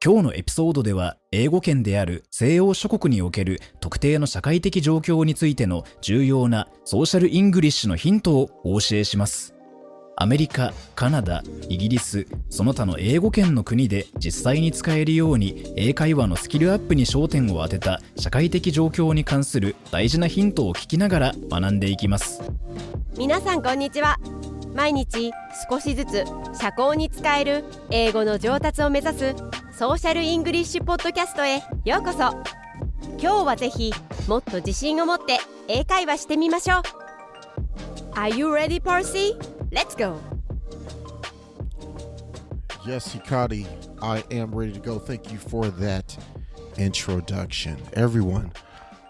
今日のエピソードでは英語圏である西洋諸国における特定の社会的状況についての重要なソーシャルイングリッシュのヒントをお教えします。アメリカ、カナダ、イギリス、その他の英語圏の国で実際に使えるように英会話のスキルアップに焦点を当てた社会的状況に関する大事なヒントを聞きながら学んでいきます。皆さんこんにちは。毎日少しずつ社交に使える英語の上達を目指すソーシャルイングリッシュポッドキャストへようこそ。今日はぜひもっと自信を持って英会話してみましょう。 Are you ready, Percy? Let's go. Yes, Hikari, I am ready to go. Thank you for that introduction. Everyone,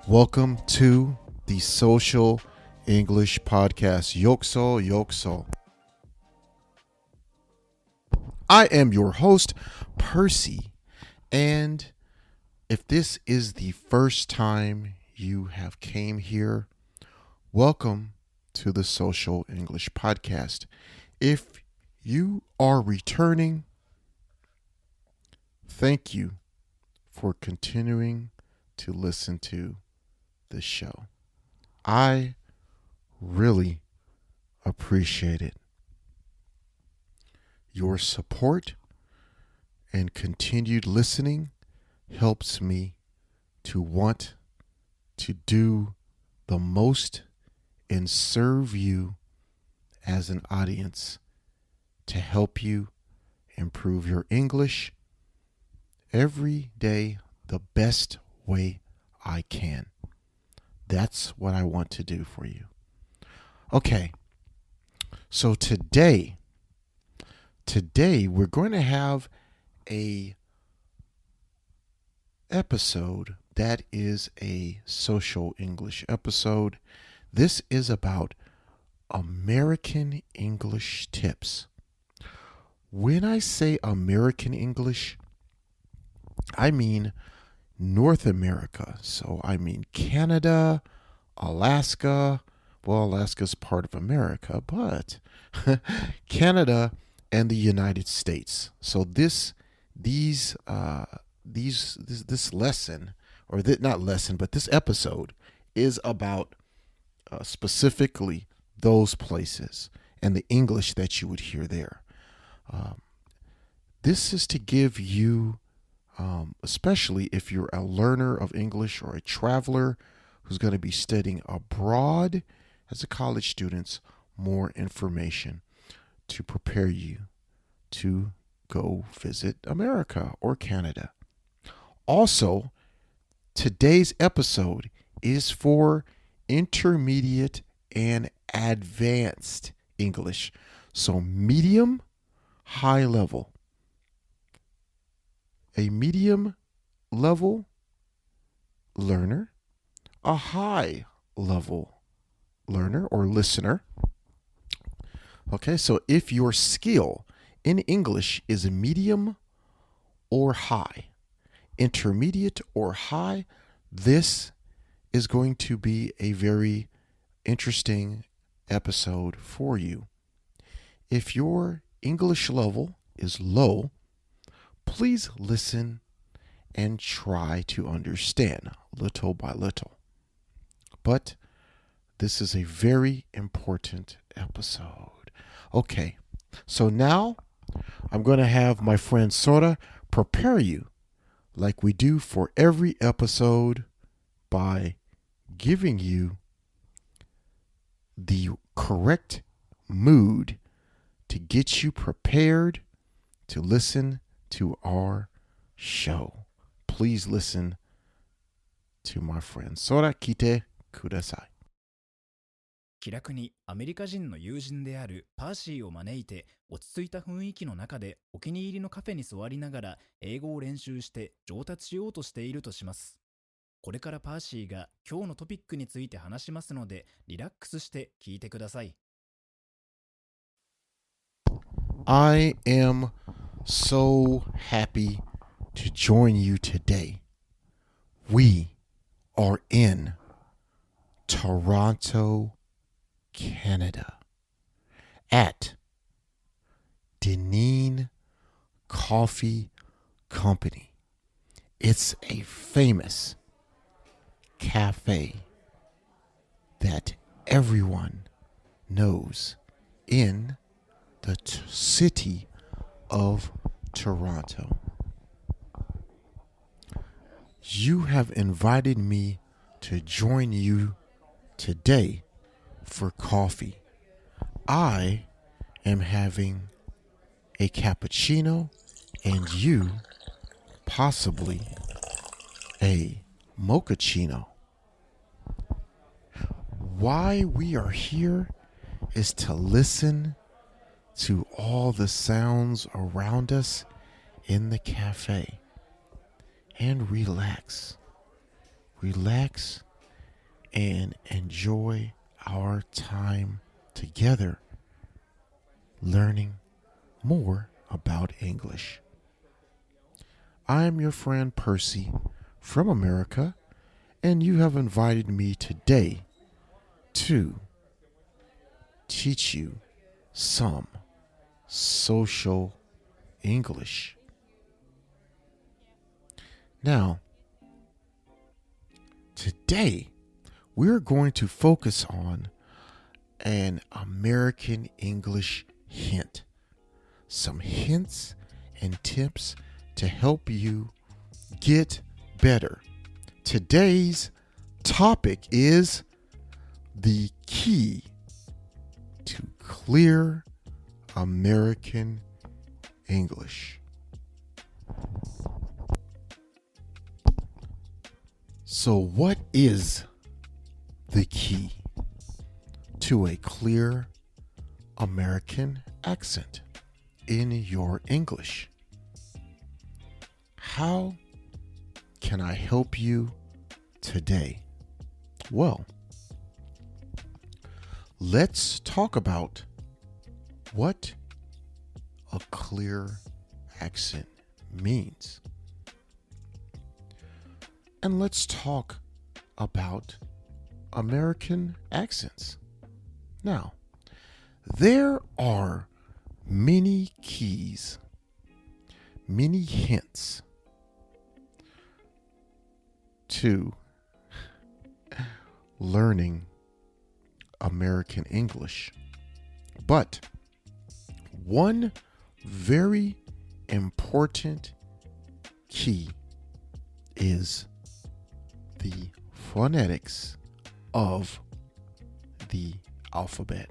welcome to the Social English Podcast. Yokso, yokso. I am your host, Percy, and if this is the first time you have came here, welcome to the Social English Podcast. If you are returning, thank you for continuing to listen to the show. I really appreciate it. Your support and continued listening helps me to want to do the most and serve you as an audience to help you improve your English every day the best way I can. That's what I want to do for you. Okay, so today we're going to have a episode that is a social English episode. This is about American English tips. When I say American English, I mean North America. So I mean Canada, Alaska. Well, Alaska's part of America, but Canada and the United States. So this lesson, or not lesson, but this episode is about specifically those places and the English that you would hear there. This is to give you, especially if you're a learner of English or a traveler who's going to be studying abroad as a college student, more information to prepare you to go visit America or Canada. Also, today's episode is for intermediate and advanced English. So medium, high level. A medium level learner, a high level learner or listener. Okay, so if your skill in English is medium or high, intermediate or high, this is going to be a very interesting episode for you. If your English level is low, please listen and try to understand little by little. But this is a very important episode. Okay, so now I'm going to have my friend Sora prepare you like we do for every episode by giving you the correct mood to get you prepared to listen to our show. Please listen to my friend Sora. Kite kudasai. 気楽にアメリカ人の友人であるパーシーを招いて落ち着いた雰囲気の中でお気に入りのカフェに座りながら英語を練習して上達しようとしているとします。これからパーシーが今日のトピックについて話しますのでリラックスして聞いてください。I am so happy to join you today. We are in Toronto, Canada, at Deneen Coffee company. It's a famous cafe that everyone knows in the city of Toronto. You have invited me to join you today for coffee. I am having a cappuccino and you possibly a mochaccino. Why we are here is to listen to all the sounds around us in the cafe and relax and enjoy our time together learning more about English. I'm your friend Percy from America, and you have invited me today to teach you some social English. Now, today we're going to focus on an American English hint. Some hints and tips to help you get better. Today's topic is the key to clear American English. So, what is the key to a clear American accent in your English? How can I help you today? Well, let's talk about what a clear accent means. And let's talk about American accents. Now, there are many keys, many hints to learning American English. But one very important key is the phonetics of the alphabet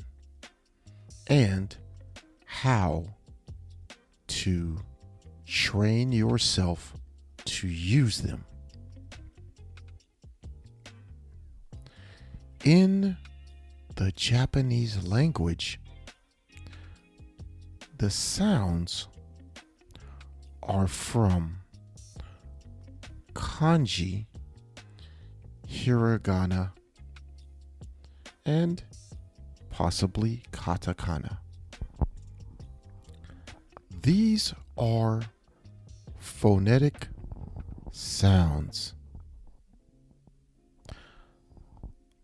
and how to train yourself to use them. In the Japanese language, the sounds are from kanji, hiragana, and possibly katakana. These are phonetic sounds.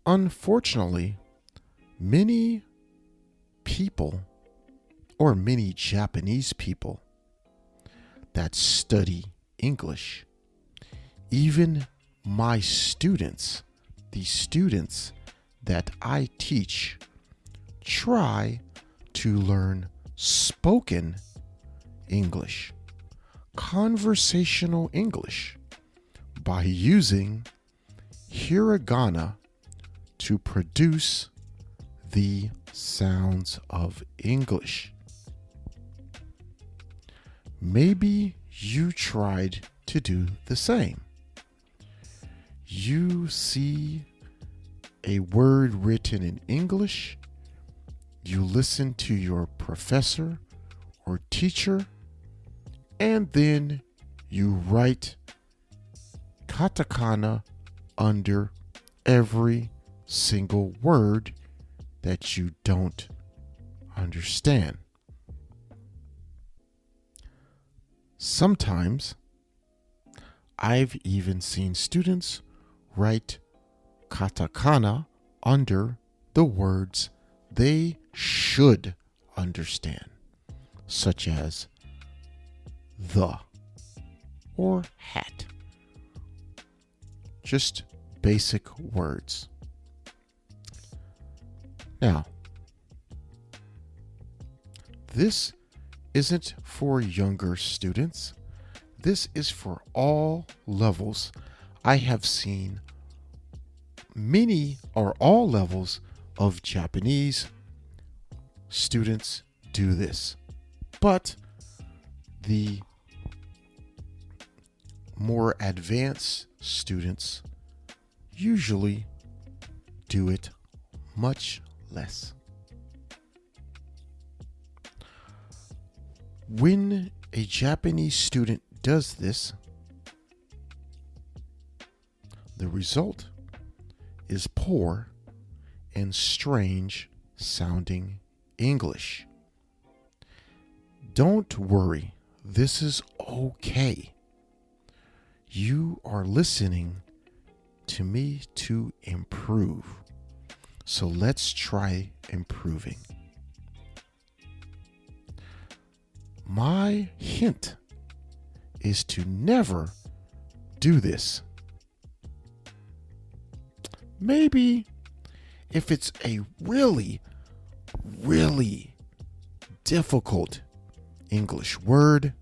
Unfortunately, many people, or many Japanese people that study English, even my students, the students that I teach, try to learn spoken English, conversational English, by using hiragana to produce the sounds of English. Maybe you tried to do the same. You see a word written in English, you listen to your professor or teacher, and then you write katakana under every single word that you don't understand. Sometimes I've even seen students write katakana under the words they should understand, such as the or hat. Just basic words. Now, this isn't for younger students. This is for all levels. I have seen many or all levels of Japanese students do this. But the more advanced students usually do it much less. When a Japanese student does this, the result is poor and strange sounding English. Don't worry, this is okay. You are listening to me to improve. So let's try improving. My hint is to never do this. Maybe if it's a really, really difficult English word,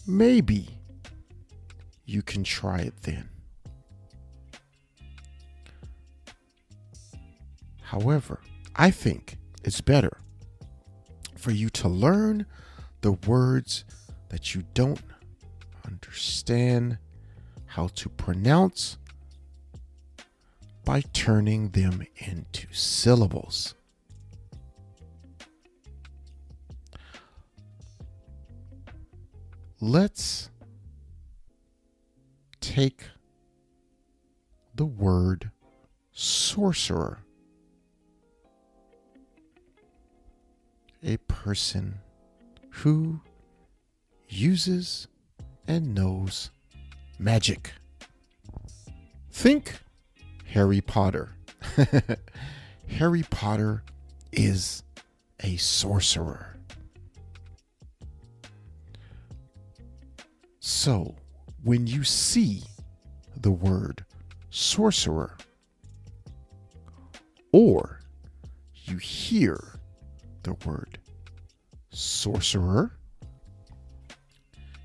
maybe you can try it then. However, I think it's better for you to learn the words that you don't understand how to pronounce by turning them into syllables. Let's take the word sorcerer. A person who uses and knows magic. Think Harry Potter. Harry Potter is a sorcerer. So, when you see the word sorcerer, or you hear the word sorcerer,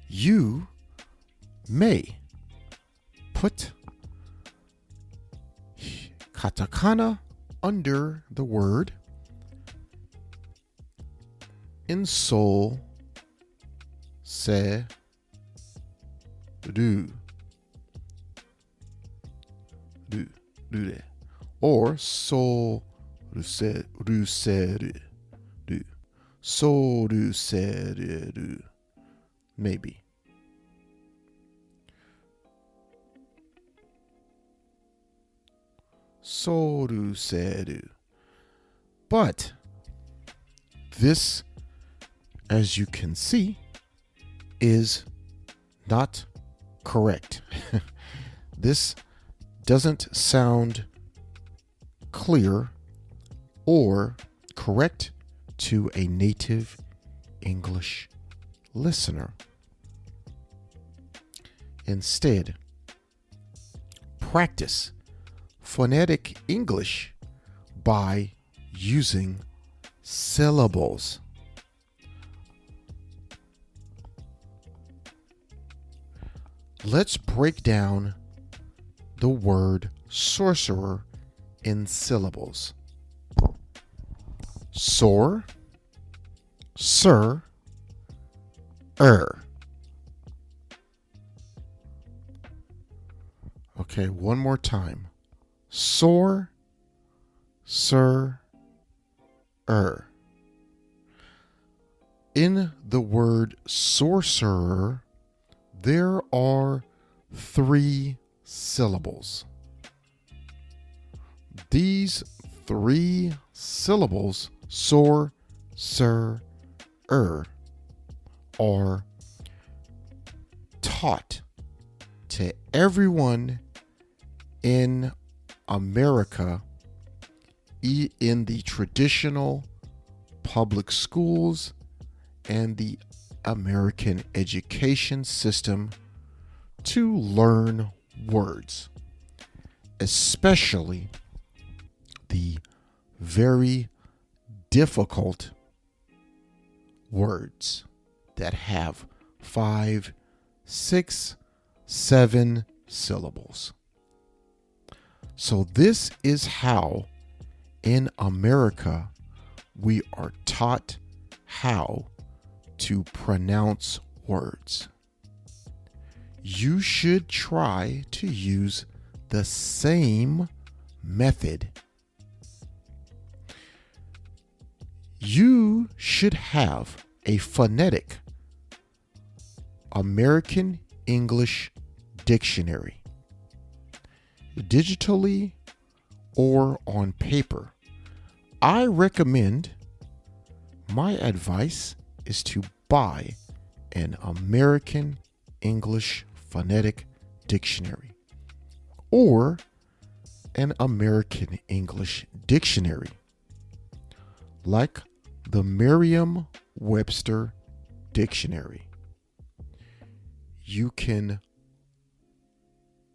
you may put katakana under the word in sol se ru or sol se ru soru maybe. Soru seru. But this, as you can see, is not correct. This doesn't sound clear or correct to a native English listener. Instead, practice phonetic English by using syllables. Let's break down the word sorcerer in syllables. Sor, sir, Okay, one more time. Sor, sir, In the word sorcerer, there are 3 syllables. These 3 syllables, sor, sir, are taught to everyone in America in the traditional public schools and the American education system to learn words, especially the very difficult words that have 5, 6, 7 syllables. So this is how in America we are taught how to pronounce words. You should try to use the same method. You should have a phonetic American English dictionary, digitally or on paper. I recommend, my advice is to buy an American English phonetic dictionary or an American English dictionary like the Merriam-Webster dictionary. You can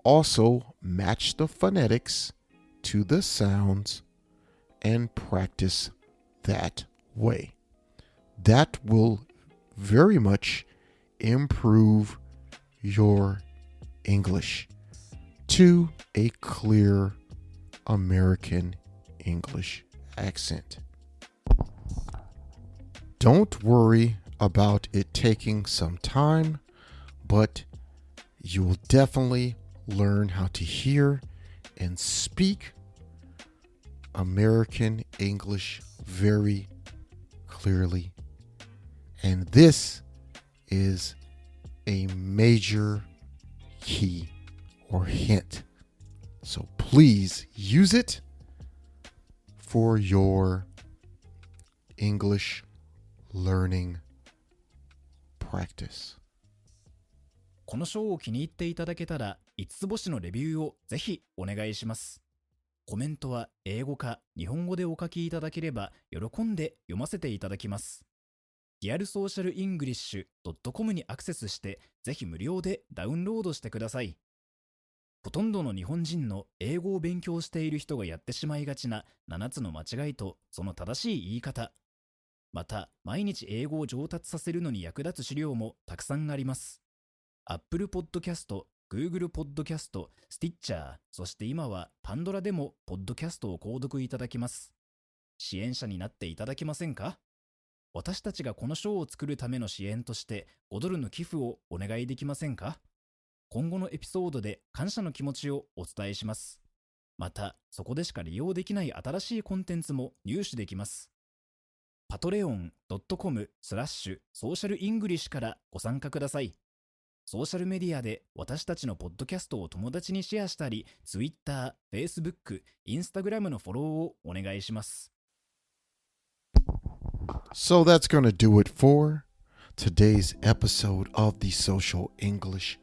also match the phonetics to the sounds and practice that way. That will very much improve your English to a clear American English accent. Don't worry about it taking some time, but you will definitely learn how to hear and speak American English very clearly. And this is a major key or hint. So please use it for your English learning practice. このショーを気に入っていただけたら5つ星のレビューをぜひお願いします。コメントは英語か日本語でお書きいただければ喜んで読ませていただきます。リアルソーシャルイングリッシュ .com にアクセスしてぜひ無料でダウンロードしてください。ほとんどの日本人の英語を勉強している人がやってしまいがちな7つの間違いとその正しい言い方、また毎日英語を上達させるのに役立つ資料もたくさんあります。Apple Podcast、Google Podcast、Stitcher、そして今はパンドラでもポッドキャストを購読いただきます。支援者になっていただけませんか？私たちがこのショーを作るための支援として$5の寄付をお願いできませんか？今後のエピソードで感謝の気持ちをお伝えします。また、そこでしか利用できない新しいコンテンツも入手できます。patreon.com/socialenglish からご参加ください。ソーシャルメディアで私たちのポッドキャストを友達にシェアしたり、Twitter、Facebook、Instagram のフォローをお願いします。So that's going to do it for today's episode of the Social English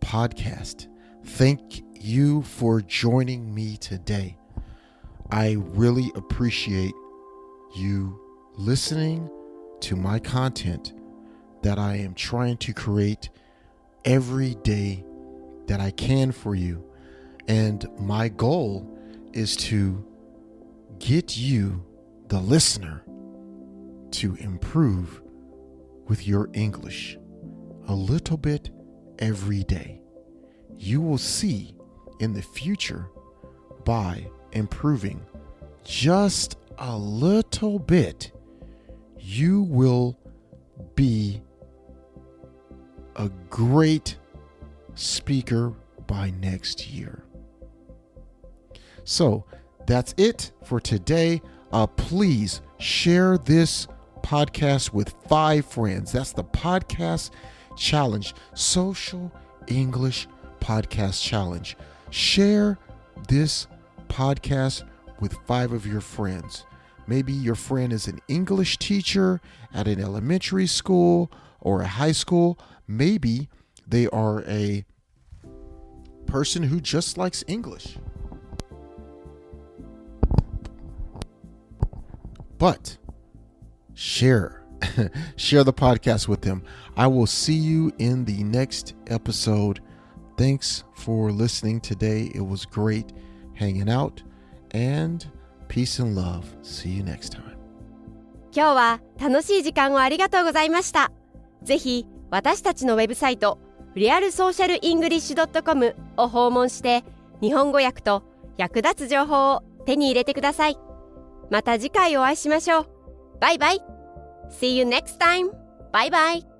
Podcast. Thank you for joining me today. I really appreciate you listening to my content that I am trying to create every day that I can for you. And my goal is to get you, the listener, to improve with your English a little bit every day. You will see in the future, by improving just a little bit, you will be a great speaker by next year. So that's it for today. Please share this podcast with 5 friends. That's the podcast challenge, Social English Podcast Challenge. Share this podcast with 5 of your friends. Maybe your friend is an English teacher at an elementary school or a high school. Maybe they are a person who just likes English. But share share the podcast with them. I will see you in the next episode. Thanks for listening today. It was great hanging out, and peace and love. See you next time. 今日は楽しい時間をありがとうございました。ぜひ私たちのウェブサイトrealsocialenglish.com を訪問して日本語訳と役立つ情報を手に入れてください。また次回お会いしましょう。バイバイ。See you next time. Bye bye.